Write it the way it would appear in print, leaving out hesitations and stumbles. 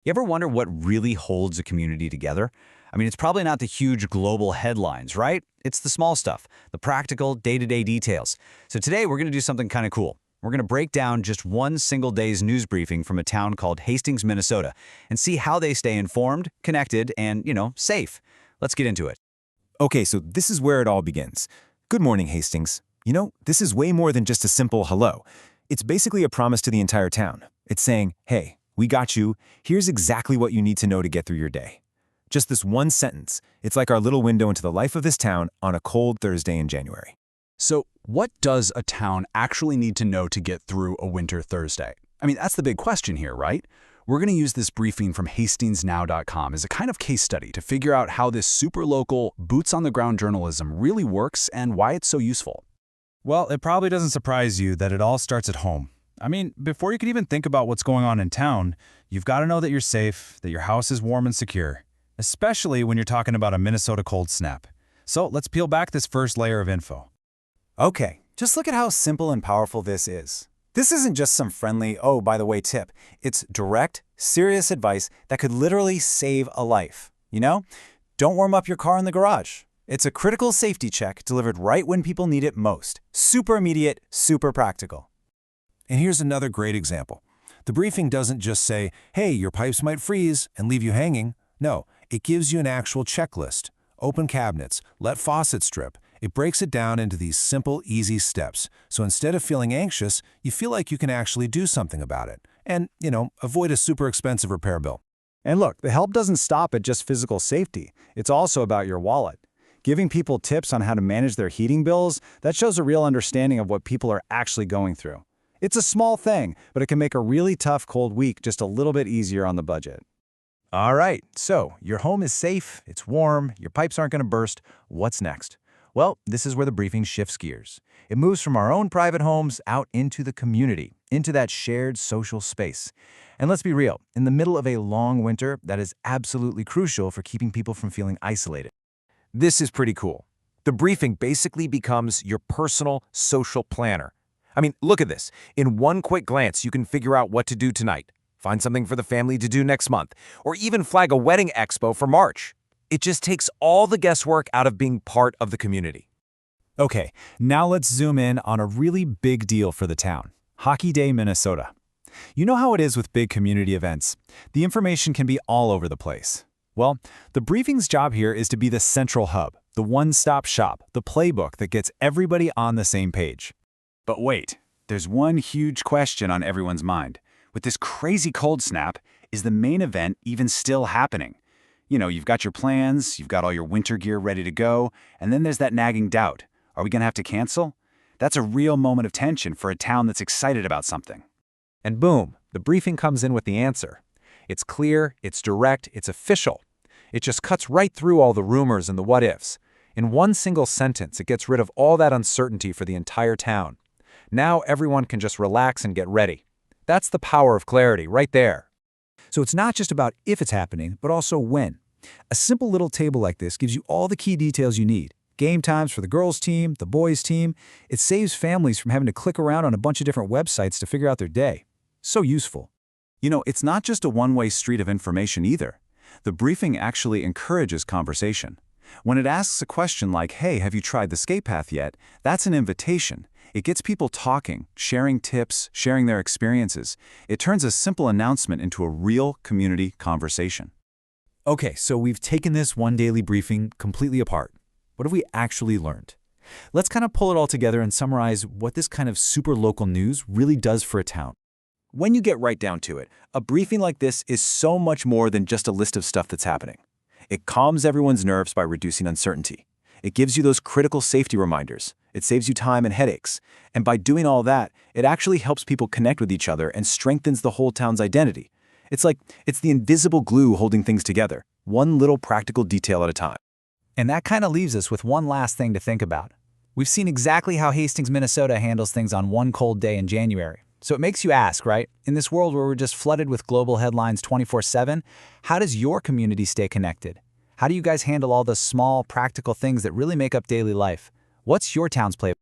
You ever wonder what really holds a community together? I mean, it's probably not the huge global headlines, right? It's the small stuff, the practical, day-to-day details. So today we're going to do something kind of cool. We're going to break down just one single day's news briefing from a town called Hastings, Minnesota, and see how they stay informed, connected, and, safe. Let's get into it. Okay, so this is where it all begins. Good morning, Hastings. This is way more than just a simple hello. It's basically a promise to the entire town. It's saying, hey, we got you. Here's exactly what you need to know to get through your day. Just this one sentence. It's like our little window into the life of this town on a cold Thursday in January. So what does a town actually need to know to get through a winter Thursday? I mean, that's the big question here, right? We're going to use this briefing from HastingsNow.com as a kind of case study to figure out how this super local, boots-on-the-ground journalism really works and why it's so useful. Well, it probably doesn't surprise you that it all starts at home. I mean, before you can even think about what's going on in town, you've got to know that you're safe, that your house is warm and secure, especially when you're talking about a Minnesota cold snap. So let's peel back this first layer of info. Okay, just look at how simple and powerful this is. This isn't just some friendly, oh, by the way, tip. It's direct, serious advice that could literally save a life. Don't warm up your car in the garage. It's a critical safety check delivered right when people need it most. Super immediate, super practical. And here's another great example. The briefing doesn't just say, hey, your pipes might freeze and leave you hanging. No, it gives you an actual checklist. Open cabinets, let faucets drip. It breaks it down into these simple, easy steps. So instead of feeling anxious, you feel like you can actually do something about it. And, avoid a super expensive repair bill. And look, the help doesn't stop at just physical safety. It's also about your wallet. Giving people tips on how to manage their heating bills, that shows a real understanding of what people are actually going through. It's a small thing, but it can make a really tough cold week just a little bit easier on the budget. All right, so your home is safe, it's warm, your pipes aren't going to burst. What's next? Well, this is where the briefing shifts gears. It moves from our own private homes out into the community, into that shared social space. And let's be real, in the middle of a long winter, that is absolutely crucial for keeping people from feeling isolated. This is pretty cool. The briefing basically becomes your personal social planner. I mean, look at this. In one quick glance, you can figure out what to do tonight, find something for the family to do next month, or even flag a wedding expo for March. It just takes all the guesswork out of being part of the community. Okay, now let's zoom in on a really big deal for the town. Hockey Day, Minnesota. You know how it is with big community events. The information can be all over the place. Well, the briefing's job here is to be the central hub, the one-stop shop, the playbook that gets everybody on the same page. But wait, there's one huge question on everyone's mind. With this crazy cold snap, is the main event even still happening? You've got your plans, you've got all your winter gear ready to go, and then there's that nagging doubt. Are we going to have to cancel? That's a real moment of tension for a town that's excited about something. And boom, the briefing comes in with the answer. It's clear, it's direct, it's official. It just cuts right through all the rumors and the what-ifs. In one single sentence, it gets rid of all that uncertainty for the entire town. Now everyone can just relax and get ready. That's the power of clarity right there. So it's not just about if it's happening, but also when. A simple little table like this gives you all the key details you need. Game times for the girls' team, the boys' team. It saves families from having to click around on a bunch of different websites to figure out their day. So useful. It's not just a one-way street of information either. The briefing actually encourages conversation. When it asks a question like, hey, have you tried the skate path yet? That's an invitation. It gets people talking, sharing tips, sharing their experiences. It turns a simple announcement into a real community conversation. Okay, so we've taken this one daily briefing completely apart. What have we actually learned? Let's kind of pull it all together and summarize what this kind of super local news really does for a town. When you get right down to it, a briefing like this is so much more than just a list of stuff that's happening. It calms everyone's nerves by reducing uncertainty. It gives you those critical safety reminders. It saves you time and headaches. And by doing all that, it actually helps people connect with each other and strengthens the whole town's identity. It's the invisible glue holding things together, one little practical detail at a time. And that kind of leaves us with one last thing to think about. We've seen exactly how Hastings, Minnesota handles things on one cold day in January. So it makes you ask, right? In this world where we're just flooded with global headlines 24/7, how does your community stay connected? How do you guys handle all the small, practical things that really make up daily life? What's your town's playbook?